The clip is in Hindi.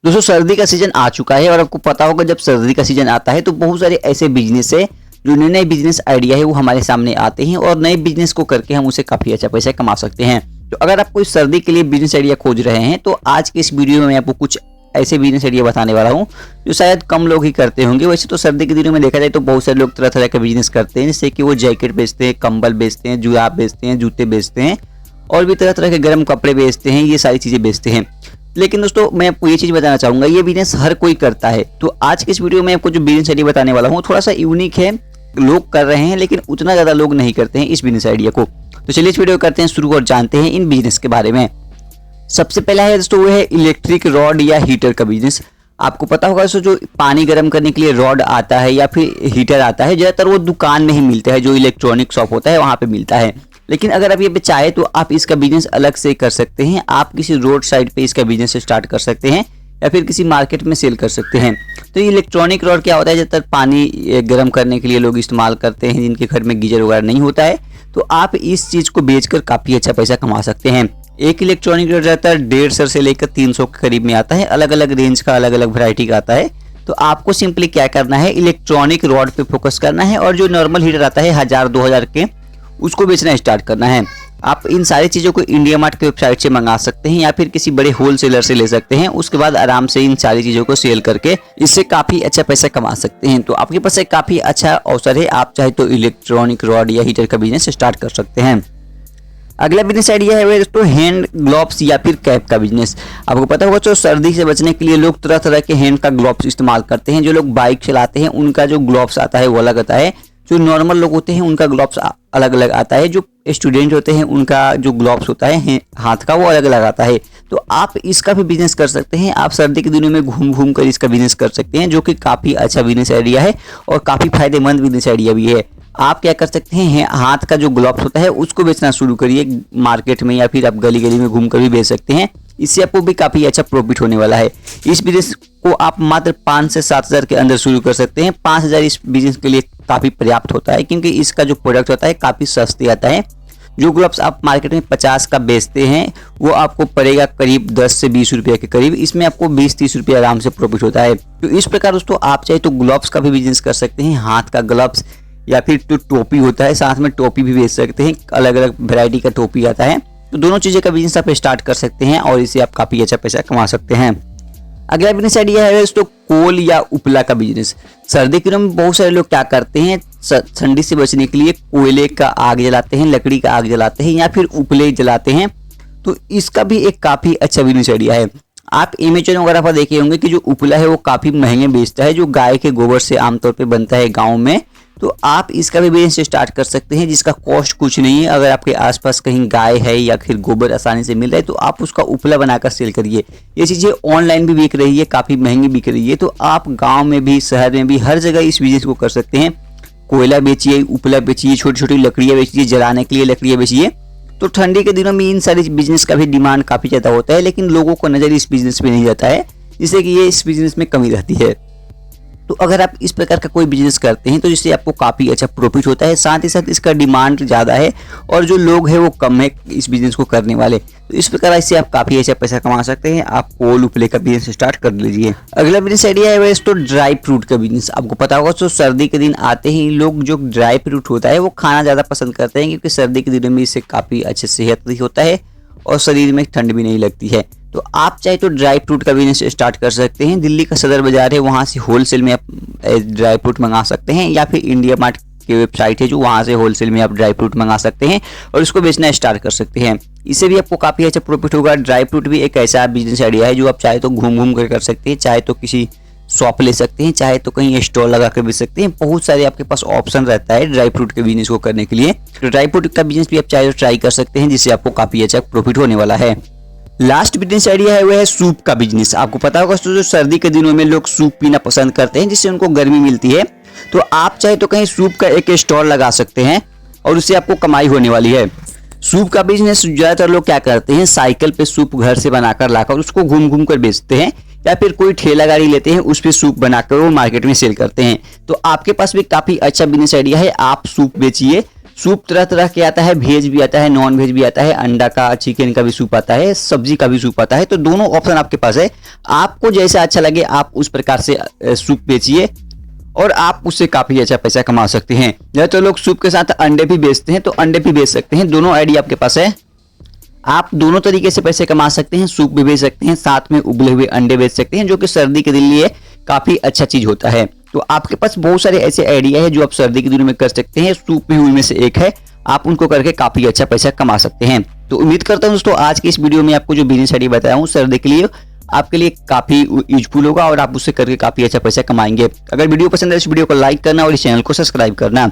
दोस्तों सर्दी का सीजन आ चुका है और आपको पता होगा जब सर्दी का सीजन आता है तो बहुत सारे ऐसे बिजनेस है जो नए नए बिजनेस आइडिया है वो हमारे सामने आते हैं और नए बिजनेस को करके हम उसे काफी अच्छा पैसा कमा सकते हैं। तो अगर आप कोई सर्दी के लिए बिजनेस आइडिया खोज रहे हैं तो आज के इस वीडियो में मैं आपको कुछ ऐसे बिजनेस आइडिया बताने वाला हूँ जो शायद कम लोग ही करते होंगे। वैसे तो सर्दी के दिनों में देखा जाए तो बहुत सारे लोग तरह तरह का बिजनेस करते हैं, जैसे कि वो जैकेट बेचते हैं, कंबल बेचते हैं, जुराब बेचते हैं, जूते बेचते हैं और भी तरह तरह के गर्म कपड़े बेचते हैं, ये सारी चीजें बेचते हैं। लेकिन दोस्तों मैं आपको ये चीज बताना चाहूंगा, ये बिजनेस हर कोई करता है। तो आज के इस वीडियो में आपको जो बिजनेस आइडिया बताने वाला हूँ थोड़ा सा यूनिक है, लोग कर रहे हैं लेकिन उतना ज्यादा लोग नहीं करते हैं इस बिजनेस आइडिया को। तो चलिए इस वीडियो करते हैं शुरू और जानते हैं इन बिजनेस के बारे में। सबसे पहला है दोस्तों वो है इलेक्ट्रिक रॉड या हीटर का बिजनेस। आपको पता होगा दोस्तों जो पानी गर्म करने के लिए रॉड आता है या फिर हीटर आता है, ज्यादातर वो दुकान में ही मिलता है, जो इलेक्ट्रॉनिक शॉप होता है वहां पे मिलता है। लेकिन अगर आप ये पे चाहे तो आप इसका बिजनेस अलग से कर सकते हैं। आप किसी रोड साइड पे इसका बिजनेस स्टार्ट कर सकते हैं या फिर किसी मार्केट में सेल कर सकते हैं। तो ये इलेक्ट्रॉनिक रॉड क्या होता है, ज्यादातर पानी गर्म करने के लिए लोग इस्तेमाल करते हैं जिनके घर में गीजर वगैरह नहीं होता है। तो आप इस चीज को बेचकर काफी अच्छा पैसा कमा सकते हैं। एक इलेक्ट्रॉनिक रॉड ज्यादातर 150 से लेकर 300 के करीब में आता है, अलग अलग रेंज का, अलग अलग वैरायटी का आता है। तो आपको सिंपली क्या करना है, इलेक्ट्रॉनिक रॉड पे फोकस करना है और जो नॉर्मल हीटर आता है 1000-2000 के, उसको बेचना स्टार्ट करना है। आप इन सारी चीज़ों को इंडिया मार्ट की वेबसाइट से मंगा सकते हैं या फिर किसी बड़े होलसेलर से ले सकते हैं। उसके बाद आराम से इन सारी चीज़ों को सेल करके इससे काफ़ी अच्छा पैसा कमा सकते हैं। तो आपके पास एक काफ़ी अच्छा अवसर है, आप चाहे तो इलेक्ट्रॉनिक रॉड या हीटर का बिजनेस स्टार्ट कर सकते हैं। अगला बिजनेस आइडिया है दोस्तों हैंड ग्लोव्स या फिर कैप का बिजनेस। आपको पता होगा तो सर्दी से बचने के लिए लोग तरह तरह के हैंड का ग्लोव्स इस्तेमाल करते हैं। जो लोग बाइक चलाते हैं उनका जो ग्लोव्स आता है वो अलग आता है, जो नॉर्मल लोग होते हैं उनका ग्लोव्स अलग अलग आता है, जो स्टूडेंट होते हैं उनका जो ग्लोव्स होता है हाथ का वो अलग अलग आता है। तो आप इसका भी बिजनेस कर सकते हैं। आप सर्दी के दिनों में घूम घूम कर इसका बिजनेस कर सकते हैं, जो कि काफ़ी अच्छा बिजनेस आइडिया है और काफ़ी फायदेमंद बिजनेस आइडिया भी है। आप क्या कर सकते हैं, हाथ का जो ग्लोव्स होता है उसको बेचना शुरू करिए मार्केट में या फिर आप गली गली में घूम कर भी बेच सकते हैं। इससे आपको भी काफ़ी अच्छा प्रॉफिट होने वाला है। इस बिजनेस को आप मात्र 5 से 7 हज़ार के अंदर शुरू कर सकते हैं। 5 हज़ार इस बिजनेस के लिए काफ़ी पर्याप्त होता है, क्योंकि इसका जो प्रोडक्ट होता है काफ़ी सस्ते आता है। जो ग्लोव्स आप मार्केट में 50 का बेचते हैं वो आपको पड़ेगा करीब 10 से 20 रुपये के करीब। इसमें आपको 20-30 रुपये आराम से प्रॉफिट होता है। तो इस प्रकार दोस्तों आप चाहे तो ग्लोव्स का भी बिजनेस कर सकते हैं, हाथ का ग्लव्स या फिर तो टोपी होता है, साथ में टोपी भी बेच सकते हैं, अलग अलग वैरायटी का टोपी आता है। तो दोनों चीज़ें का बिजनेस आप स्टार्ट कर सकते हैं और इससे आप काफ़ी अच्छा पैसा कमा सकते हैं। अगला बिजनेस आइडिया है दोस्तों कोल या उपला का बिजनेस। सर्दी के दिनों में बहुत सारे लोग क्या करते हैं, ठंडी से बचने के लिए कोयले का आग जलाते हैं, लकड़ी का आग जलाते हैं या फिर उपले जलाते हैं। तो इसका भी एक काफ़ी अच्छा बिजनेस आइडिया है। आप अमेज़न वगैरह पर देखे होंगे कि जो उपला है वो काफ़ी महंगे बेचता है, जो गाय के गोबर से आमतौर पे बनता है गाँव में। तो आप इसका भी बिजनेस स्टार्ट कर सकते हैं, जिसका कॉस्ट कुछ नहीं है। अगर आपके आसपास कहीं गाय है या फिर गोबर आसानी से मिल रहा है तो आप उसका उपला बनाकर सेल करिए। ये चीज़ें ऑनलाइन भी बिक रही है, काफ़ी महंगी बिक रही है। तो आप गांव में भी, शहर में भी, हर जगह इस बिजनेस को कर सकते हैं। कोयला बेचिए, उपला बेचिए, छोटी छोटी लकड़ियाँ बेचिए, जलाने के लिए लकड़ियाँ बेचिए। तो ठंडी के दिनों में इन सारी बिजनेस का भी डिमांड काफ़ी ज़्यादा होता है, लेकिन लोगों को नज़र इस बिजनेस में नहीं जाता है, जिससे कि ये इस बिजनेस में कमी रहती है। तो अगर आप इस प्रकार का कोई बिजनेस करते हैं तो जिससे आपको काफ़ी अच्छा प्रॉफिट होता है, साथ ही साथ इसका डिमांड ज़्यादा है और जो लोग हैं वो कम है इस बिजनेस को करने वाले। तो इस प्रकार इससे आप काफ़ी अच्छा पैसा कमा सकते हैं। आप कोल उपले का बिजनेस स्टार्ट कर लीजिए। अगला बिजनेस आइडिया है तो ड्राई फ्रूट का बिजनेस। आपको पता होगा तो सर्दी के दिन आते ही लोग जो ड्राई फ्रूट होता है वो खाना ज़्यादा पसंद करते हैं, क्योंकि सर्दी के दिनों में इससे काफ़ी अच्छे सेहत भी होता है और शरीर में ठंड भी नहीं लगती है। तो आप चाहे तो ड्राई फ्रूट का बिजनेस स्टार्ट कर सकते हैं। दिल्ली का सदर बाजार है, वहाँ से होलसेल में आप ड्राई फ्रूट मंगा सकते हैं या फिर इंडिया मार्ट की वेबसाइट है जो वहाँ से होलसेल में आप ड्राई फ्रूट मंगा सकते हैं और उसको बेचना स्टार्ट कर सकते हैं। इससे भी आपको काफ़ी अच्छा प्रॉफिट होगा। ड्राई फ्रूट भी एक ऐसा बिजनेस आइडिया है जो आप चाहे तो घूम घूम कर सकते हैं, चाहे तो किसी शॉप ले सकते हैं, चाहे तो कहीं स्टॉल लगा कर बेच सकते हैं। बहुत सारे आपके पास ऑप्शन रहता है ड्राई फ्रूट के बिजनेस को करने के लिए। तो ड्राई फ्रूट का बिजनेस भी आप चाहे तो ट्राई कर सकते हैं, जिससे आपको काफ़ी अच्छा प्रॉफिट होने वाला है। लास्ट बिजनेस आइडिया है वो है सूप का बिजनेस। आपको पता होगा तो जो सर्दी के दिनों में लोग सूप पीना पसंद करते हैं, जिससे उनको गर्मी मिलती है। तो आप चाहे तो कहीं सूप का एक स्टॉल लगा सकते हैं और उससे आपको कमाई होने वाली है। सूप का बिजनेस ज़्यादातर लोग क्या करते हैं, साइकिल पे सूप घर से बनाकर लाकर उसको घूम घूम कर बेचते हैं या फिर कोई ठेला गाड़ी लेते हैं, उस पर सूप बनाकर वो मार्केट में सेल करते हैं। तो आपके पास भी काफ़ी अच्छा बिजनेस आइडिया है। आप सूप बेचिए, सूप तरह तरह के आता है, वेज भी आता है, नॉन वेज भी आता है, अंडा का चिकन का भी सूप आता है, सब्जी का भी सूप आता है। तो दोनों ऑप्शन आपके पास है, आपको जैसा अच्छा लगे आप उस प्रकार से सूप बेचिए और आप उससे काफी अच्छा पैसा कमा सकते हैं। या तो लोग सूप के साथ अंडे भी बेचते हैं, तो अंडे भी बेच सकते हैं। दोनों आइडिया आपके पास है, आप दोनों तरीके से पैसे कमा सकते हैं। सूप भी बेच सकते हैं, साथ में उबले हुए अंडे बेच सकते हैं, जो कि सर्दी के लिए काफी अच्छा चीज होता है। तो आपके पास बहुत सारे ऐसे आइडिया है जो आप सर्दी के दिनों में कर सकते हैं। सूप में हुई में से एक है, आप उनको करके काफी अच्छा पैसा कमा सकते हैं। तो उम्मीद करता हूं दोस्तों आज की इस वीडियो में आपको जो बिजनेस आइडिया बताया हूं सर्दी के लिए आपके लिए काफी यूजफुल होगा और आप उससे करके काफी अच्छा पैसा कमाएंगे। अगर वीडियो पसंद है इस वीडियो को लाइक करना और इस चैनल को सब्सक्राइब करना।